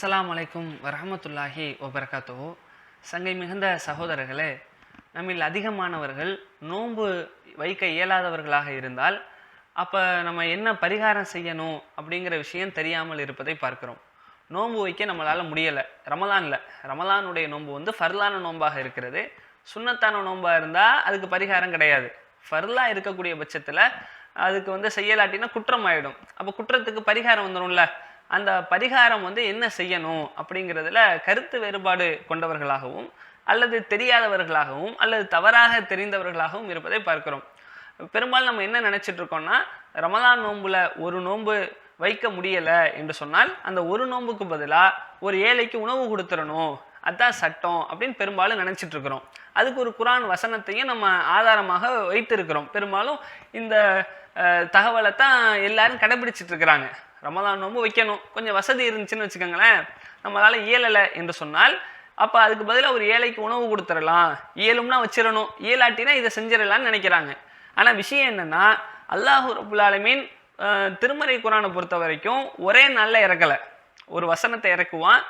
அஸ்ஸலாமு அலைக்கும் வரஹ்மத்துல்லாஹி வபரகாத்துஹு. சங்கை மிகுந்த சகோதரர்களே, நம்மில் அதிகமானவர்கள் நோன்பு வைக்க இயலாதவர்களாக இருந்தால் அப்போ நம்ம என்ன பரிகாரம் செய்யணும் அப்படிங்கிற விஷயம் தெரியாமல் இருப்பதை பார்க்கிறோம். நோன்பு வைக்க நம்மளால் முடியலை. ரமலானுடைய நோன்பு வந்து ஃபர்லான நோன்பாக இருக்கிறது. சுன்னத்தான நோன்பாக இருந்தால் அதுக்கு பரிகாரம் கிடையாது. ஃபர்லா இருக்கக்கூடிய பட்சத்தில் அதுக்கு வந்து செய்யலாட்டினா குற்றம் ஆகிடும். அப்போ குற்றத்துக்கு பரிகாரம் வந்துடும்ல. அந்த பரிகாரம் வந்து என்ன செய்யணும் அப்படிங்கிறதுல கருத்து வேறுபாடு கொண்டவர்களாகவும் அல்லது தெரியாதவர்களாகவும் அல்லது தவறாக தெரிந்தவர்களாகவும் இருப்பதை பார்க்கிறோம். பெரும்பாலும் நம்ம என்ன நினச்சிட்டு இருக்கோம்னா, ரமலான் நோன்புல ஒரு நோன்பு வைக்க முடியலை என்று சொன்னால் அந்த ஒரு நோன்புக்கு பதிலாக ஒரு ஏழைக்கு உணவு கொடுத்துடணும், அதுதான் சட்டம் அப்படின்னு பெரும்பாலும் நினச்சிட்டு இருக்கிறோம். அதுக்கு ஒரு குரான் வசனத்தையும் நம்ம ஆதாரமாக வைத்திருக்கிறோம். பெரும்பாலும் இந்த தகவலை தான் எல்லாரும் கடைபிடிச்சிட்டு இருக்கிறாங்க. ரமலான் நோன்பு வைக்கணும், கொஞ்சம் வசதி இருந்துச்சுன்னு வச்சுக்கோங்களேன், நம்மளால் இயலலை என்று சொன்னால் அப்போ அதுக்கு பதிலாக ஒரு ஏழைக்கு உணவு கொடுத்துடலாம், இயலும்னா வச்சிடணும், இயலாட்டினா இதை செஞ்சிடலான்னு நினைக்கிறாங்க. ஆனால் விஷயம் என்னென்னா, அல்லாஹ் ரப்புல் ஆலமீன் திருமறை குரானை பொறுத்த வரைக்கும் ஒரே நாளில் இறக்கலை. ஒரு வசனத்தை இறக்குவான்,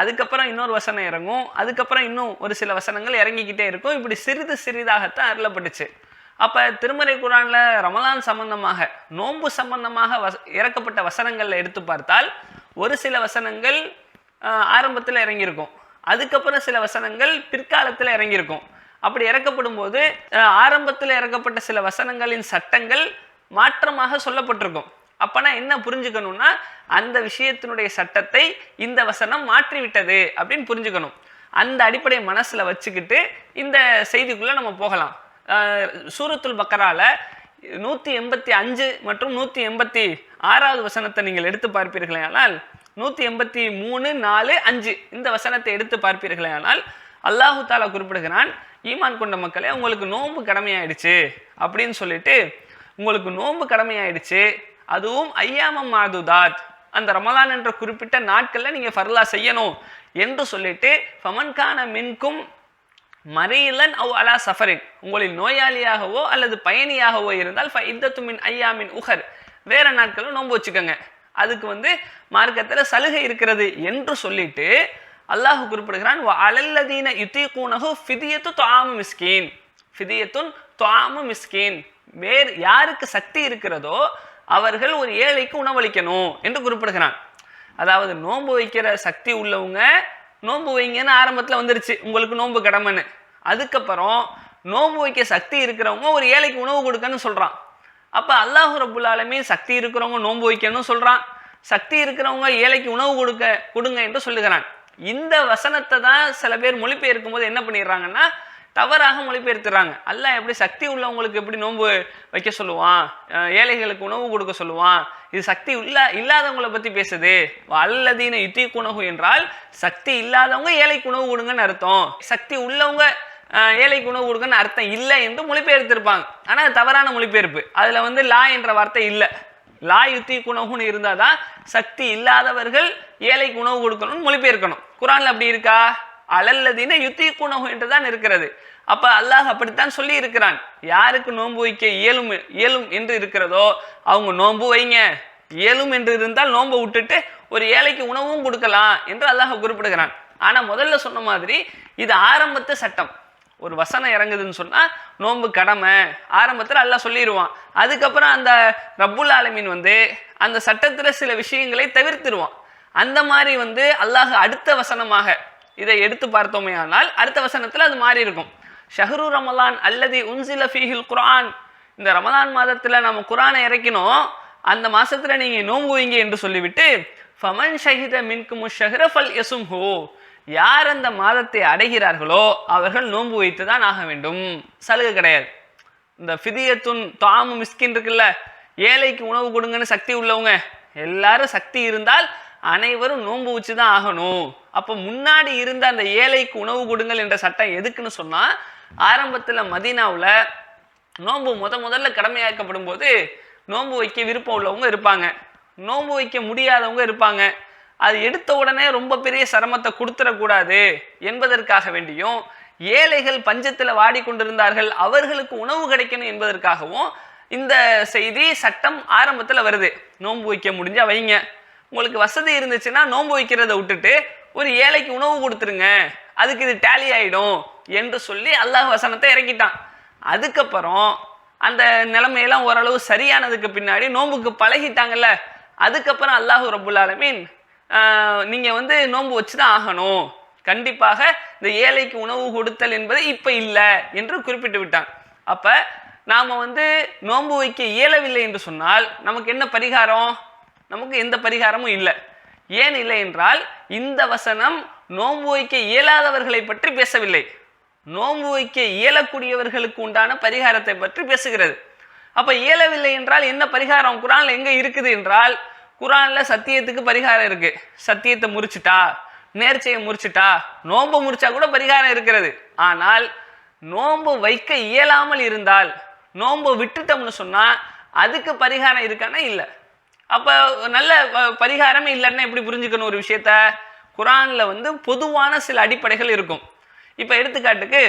அதுக்கப்புறம் இன்னொரு வசனம் இறங்கும், அதுக்கப்புறம் இன்னும் ஒரு சில வசனங்கள் இறங்கிக்கிட்டே இருக்கும். இப்படி சிறிது சிறிதாகத்தான் அருளப்பட்டுச்சு. அப்போ திருமறை குரானில் ரமலான் சம்பந்தமாக நோன்பு சம்பந்தமாக இறக்கப்பட்ட வசனங்களில் எடுத்து பார்த்தால் ஒரு சில வசனங்கள் ஆரம்பத்தில் இறங்கியிருக்கும், அதுக்கப்புறம் சில வசனங்கள் பிற்காலத்தில் இறங்கியிருக்கும். அப்படி இறக்கப்படும் போது ஆரம்பத்தில் இறக்கப்பட்ட சில வசனங்களின் சட்டங்கள் மாற்றமாக சொல்லப்பட்டிருக்கும். அப்போனா என்ன புரிஞ்சுக்கணும்னா, அந்த விஷயத்தினுடைய சட்டத்தை இந்த வசனம் மாற்றிவிட்டது அப்படின்னு புரிஞ்சுக்கணும். அந்த அடிப்படையை மனசில் வச்சுக்கிட்டு இந்த செய்திக்குள்ளே நம்ம போகலாம். சூரத்துல் பக்கரால 185 மற்றும் 186 வசனத்தை நீங்கள் எடுத்து பார்ப்பீர்களே ஆனால், 183, 4, 5 இந்த வசனத்தை எடுத்து பார்ப்பீர்களே ஆனால் அல்லாஹு தாலா குறிப்பிடுகிறான், ஈமான் கொண்ட மக்களே உங்களுக்கு நோன்பு கடமையாயிடுச்சு அப்படின்னு சொல்லிட்டு, உங்களுக்கு நோன்பு கடமையாயிடுச்சு, அதுவும் ஐயாமம் மாதுதாத், அந்த ரமலான் என்ற குறிப்பிட்ட நாட்களில் நீங்கள் ஃபர்லா செய்யணும் என்று சொல்லிட்டு, ஃபமன்கான மின்கும் மரீலன் அவ் அலா சஃபரின், உங்களில் நோயாளியாகவோ அல்லது பயணியாகவோ இருந்தால் ஃபஇத்தத்து மின் ஐயாமின் உஹர், வேற நாட்களும் நோன்பு வச்சுக்கோங்க, அதுக்கு வந்து மார்க்கத்தில் சலுகை இருக்கிறது என்று சொல்லிட்டு அல்லாஹ் குறிப்பிடுகிறான், அலல்லதீன யுதீகூனஹு ஃபிதியத்து துஆமு மிஸ்கீன், ஃபிதியத்துன் துஆமு மிஸ்கீன், வேறு யாருக்கு சக்தி இருக்கிறதோ அவர்கள் ஒரு ஏழைக்கு உணவளிக்கணும் என்று குறிப்பிடுகிறான். அதாவது நோன்பு வைக்கிற சக்தி உள்ளவங்க நோன்பு வைங்கன்னு ஆரம்பத்தில் வந்துருச்சு, உங்களுக்கு நோன்பு கடமைன்னு. அதுக்கப்புறம் நோன்பு வைக்க சக்தி இருக்கிறவங்க ஒரு ஏழைக்கு உணவு கொடுக்கன்னு சொல்கிறான். அப்போ அல்லாஹ் ரப்புல் ஆலமீன் சக்தி இருக்கிறவங்க நோன்பு வைக்கணும்னு சொல்கிறான், சக்தி இருக்கிறவங்க ஏழைக்கு உணவு கொடுங்க என்று சொல்லுகிறான். இந்த வசனத்தை தான் சில பேர் மொழிபெயர்க்கும் போது என்ன பண்ணிடுறாங்கன்னா, தவறாக மொழிபெயர்த்துறாங்க. அல்லாஹ் எப்படி சக்தி உள்ளவங்களுக்கு எப்படி நோன்பு வைக்க சொல்லுவான், ஏழைகளுக்கு உணவு கொடுக்க சொல்லுவான், இது சக்தி இல்லாதவங்களை பற்றி பேசுது. அல்லதீன யுதீகுனஹு என்றால் சக்தி இல்லாதவங்க ஏழைக்கு உணவு கொடுங்கன்னு அர்த்தம், சக்தி உள்ளவங்க ஏழைக்கு உணவு கொடுங்கன்னு அர்த்தம் இல்லை என்று மொழிபெயர்த்திருப்பாங்க. ஆனால் அது தவறான மொழிபெயர்ப்பு. அதில் வந்து லா என்ற வார்த்தை இல்லை. லா யுதீகுனஹுன்னு இருந்தால் தான் சக்தி இல்லாதவர்கள் ஏழைக்கு உணவு கொடுக்கணும்னு மொழிபெயர்க்கணும். குரானில் அப்படி இருக்கா? அலல்லதீன யுதீகுனஹு என்று தான் இருக்கிறது. அப்போ அல்லாஹ் அப்படித்தான் சொல்லி இருக்கிறான், யாருக்கு நோன்பு வைக்க இயலும் என்று இருக்கிறதோ அவங்க நோன்பு வைங்க, இயலும் என்று இருந்தால் நோன்பை விட்டுட்டு ஒரு ஏழைக்கு உணவும் கொடுக்கலாம் என்று அல்லாஹ் குறிப்பிடுகிறான். ஆனால் முதல்ல சொன்ன மாதிரி இது ஆரம்பத்து சட்டம். ஒரு வசனம் இறங்குதுன்னு சொன்னால் நோன்பு கடமை ஆரம்பத்தில் அல்லாஹ் சொல்லிடுவான். அதுக்கப்புறம் அந்த ரப்புல் ஆலமீன் வந்து அந்த சட்டத்தில் சில விஷயங்களை தவிர்த்துருவான். அந்த மாதிரி வந்து அல்லாஹ் அடுத்த வசனமாக இதை எடுத்து பார்த்தோமே ஆனால் அடுத்த வசனத்தில் அது மாறி இருக்கும். ஷஹ்ரு ரமலான் அல்லதி உன்சில ஃபீஹில் குர்ஆன், இந்த ரமலான் மாதத்தில் நம்ம குர்ஆனை இறக்கினோம், அந்த மாதத்தில் நீங்கள் நோன்பு வைங்க என்று சொல்லிவிட்டு, ஃபமன் ஷஹித மின்கும் ஷஹ்ர ஃபல் யசும்ஹு, யார் அந்த மாதத்தை அடைகிறார்களோ அவர்கள் நோன்பு வைத்து தான் ஆக வேண்டும், சலுகை கிடையாது. இந்த ஃபிதியத்துன் துஆமு மிஸ்கின் இருக்குல்ல, ஏழைக்கு உணவு கொடுங்கன்னு சக்தி உள்ளவங்க எல்லாரும் சக்தி இருந்தால் அனைவரும் நோன்பு வச்சு தான் ஆகணும். அப்போ முன்னாடி இருந்த அந்த ஏழைக்கு உணவு கொடுங்கள் என்ற சட்டம் எதுக்குன்னு சொன்னால், ஆரம்பத்தில் மதீனாவில் நோன்பு முதல்ல கடமையாக்கப்படும் போது நோன்பு வைக்க விருப்பம் உள்ளவங்க இருப்பாங்க, நோன்பு வைக்க முடியாதவங்க இருப்பாங்க. அது எடுத்த உடனே ரொம்ப பெரிய சிரமத்தை கொடுத்துடக்கூடாது என்பதற்காக வேண்டியும், ஏழைகள் பஞ்சத்தில் வாடிக்கொண்டிருந்தார்கள் அவர்களுக்கு உணவு கிடைக்கணும் என்பதற்காகவும் இந்த செய்தி சட்டம் ஆரம்பத்தில் வருது. நோன்பு வைக்க முடிஞ்சா வைங்க, உங்களுக்கு வசதி இருந்துச்சுன்னா நோன்பு வைக்கிறத விட்டுட்டு ஒரு ஏழைக்கு உணவு கொடுத்துருங்க, அதுக்கு இது டேலி ஆயிடும் என்று சொல்லி அல்லாஹ் வசனத்தை இறக்கிட்டான். அதுக்கப்புறம் அந்த நிலைமையெல்லாம் ஓரளவு சரியானதுக்கு பின்னாடி நோன்புக்கு பழகிட்டாங்கல்ல, அதுக்கப்புறம் அல்லாஹ் ரப்புல் ஆலமீன் நீங்க நோன்பு வச்சுதான் ஆகணும், கண்டிப்பாக இந்த ஏழைக்கு உணவு கொடுத்தல் என்பது இப்ப இல்லை என்று குறிப்பிட்டு விட்டான். அப்ப நாம நோன்பு வைக்க இயலவில்லை என்று சொன்னால் நமக்கு என்ன பரிகாரம்? நமக்கு எந்த பரிகாரமும் இல்லை. ஏன் இல்லை என்றால் இந்த வசனம் நோன்பு வைக்க இயலாதவர்களை பற்றி பேசவில்லை, நோன்பு வைக்க இயலக்கூடியவர்களுக்கு உண்டான பரிகாரத்தை பற்றி பேசுகிறது. அப்ப இயலவில்லை என்றால் என்ன பரிகாரம் குரான்ல எங்க இருக்குது என்றால், குரான்ல சத்தியத்துக்கு பரிகாரம் இருக்கு. சத்தியத்தை முறிச்சுட்டா, நேர்ச்சையை முறிச்சுட்டா, நோன்பு முறிச்சா கூட பரிகாரம் இருக்கிறது. ஆனால் நோன்பு வைக்க இயலாமல் இருந்தால், நோன்பு விட்டுட்டோம்னு சொன்னா அதுக்கு பரிகாரம் இருக்கானா இல்லை. அப்ப நல்ல பரிகாரமே இல்லைன்னா எப்படி புரிஞ்சுக்கணும் ஒரு விஷயத்த? குரான்ல பொதுவான சில அடிப்படைகள் இருக்கும். இப்ப எடுத்துக்காட்டுக்கு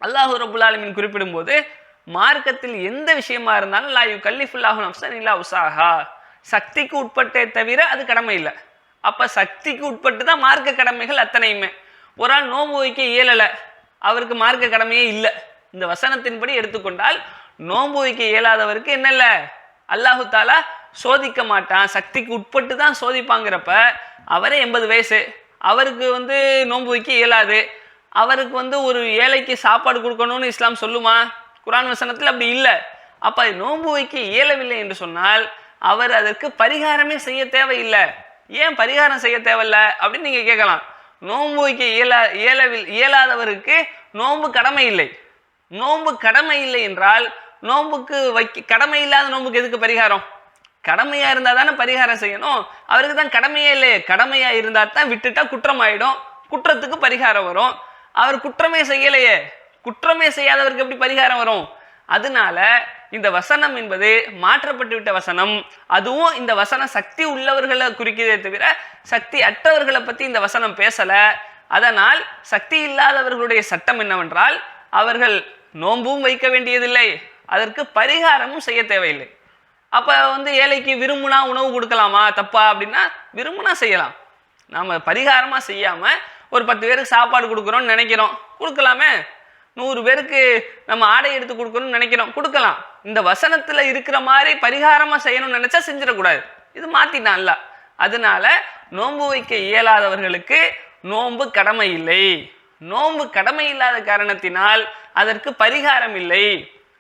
அல்லாஹ் ரப்புல் ஆலமீன் குறிப்பிடும் போது, மார்க்கத்தில் எந்த விஷயமா இருந்தாலும் லா யுகல்லிஃபுல்லாஹு நஃப்ஸன் இல்லா உஸாஹா, சக்திக்கு உட்பட்டே தவிர அது கடமை இல்லை. அப்ப சக்திக்கு உட்பட்டு தான் மார்க்க கடமைகள் அத்தனையுமே. ஒரு ஆள் நோன்பு வைக்க இயலல, அவருக்கு மார்க்க கடமையே இல்லை. இந்த வசனத்தின்படி எடுத்துக்கொண்டால் நோன்பு வைக்க இயலாதவருக்கு என்ன இல்லை, அல்லாஹு தாலா சோதிக்க மாட்டான், சக்திக்கு உட்பட்டு தான் சோதிப்பாங்கிறப்ப அவரே 80 வயசு, அவருக்கு நோன்பு வைக்க இயலாது, அவருக்கு ஒரு ஏழைக்கு சாப்பாடு கொடுக்கணும்னு இஸ்லாம் சொல்லுமா? குரான் வசனத்தில் அப்படி இல்லை. அப்ப நோன்பு வைக்க இயலவில்லை என்று சொன்னால் அவர் அதற்கு பரிகாரமே செய்ய தேவையில்லை. ஏன் பரிகாரம் செய்ய தேவையில்லை அப்படின்னு நீங்க கேட்கலாம். நோன்பு வைக்க இயலாதவருக்கு நோன்பு கடமை இல்லை. நோன்பு கடமை இல்லை என்றால் நோன்புக்கு கடமை இல்லாத நோன்புக்கு எதுக்கு பரிகாரம்? கடமையா இருந்தா தானே பரிகாரம் செய்யணும். அவருக்கு தான் கடமையே இல்லையே. கடமையா இருந்தா தான் விட்டுட்டா குற்றம் ஆயிடும், குற்றத்துக்கு பரிகாரம் வரும். அவர் குற்றமே செய்யலையே, குற்றமே செய்யாதவருக்கு எப்படி பரிகாரம் வரும்? அதனால இந்த வசனம் என்பது மாற்றப்பட்டு விட்ட வசனம். அதுவும் இந்த வசனம் சக்தி உள்ளவர்களை குறிக்கிறதே தவிர சக்தி அற்றவர்களை பத்தி இந்த வசனம் பேசல. அதனால் சக்தி இல்லாதவர்களுடைய சட்டம் என்னவென்றால், அவர்கள் நோன்பும் வைக்க வேண்டியதில்லை, அதற்கு பரிகாரமும் செய்ய தேவையில்லை. அப்ப ஏழைக்கு விரும்புனா உணவு கொடுக்கலாமா? தப்பா அப்படின்னா விரும்புனா செய்யலாம். நாம பரிகாரமா செய்யாம ஒரு 10 பேருக்கு சாப்பாடு கொடுக்குறோம்னு நினைக்கிறோம், கொடுக்கலாமே. 100 பேருக்கு நம்ம ஆடை எடுத்து கொடுக்கணும்னு நினைக்கிறோம், கொடுக்கலாம். இந்த வசனத்துல இருக்கிற மாதிரி பரிகாரமா செய்யணும்னு நினைச்சா செஞ்சிடக்கூடாது. இது மாத்திட்டான்ல. அதனால நோன்பு வைக்க இயலாதவர்களுக்கு நோன்பு கடமை இல்லை. நோன்பு கடமை இல்லாத காரணத்தினால் அதற்கு பரிகாரம் இல்லை.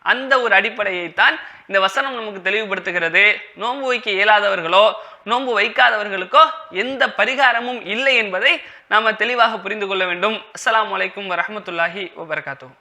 அந்த ஒரு அடிப்படையைத்தான் இந்த வசனம் நமக்கு தெளிவுபடுத்துகிறது. நோன்பு வைக்க இயலாதவர்களோ நோன்பு வைக்காதவர்களுக்கோ எந்த பரிகாரமும் இல்லை என்பதை நாம தெளிவாக புரிந்து கொள்ள வேண்டும். அஸ்ஸலாமு அலைக்கும் வரஹ்மத்துல்லாஹி வபரகாத்துஹு.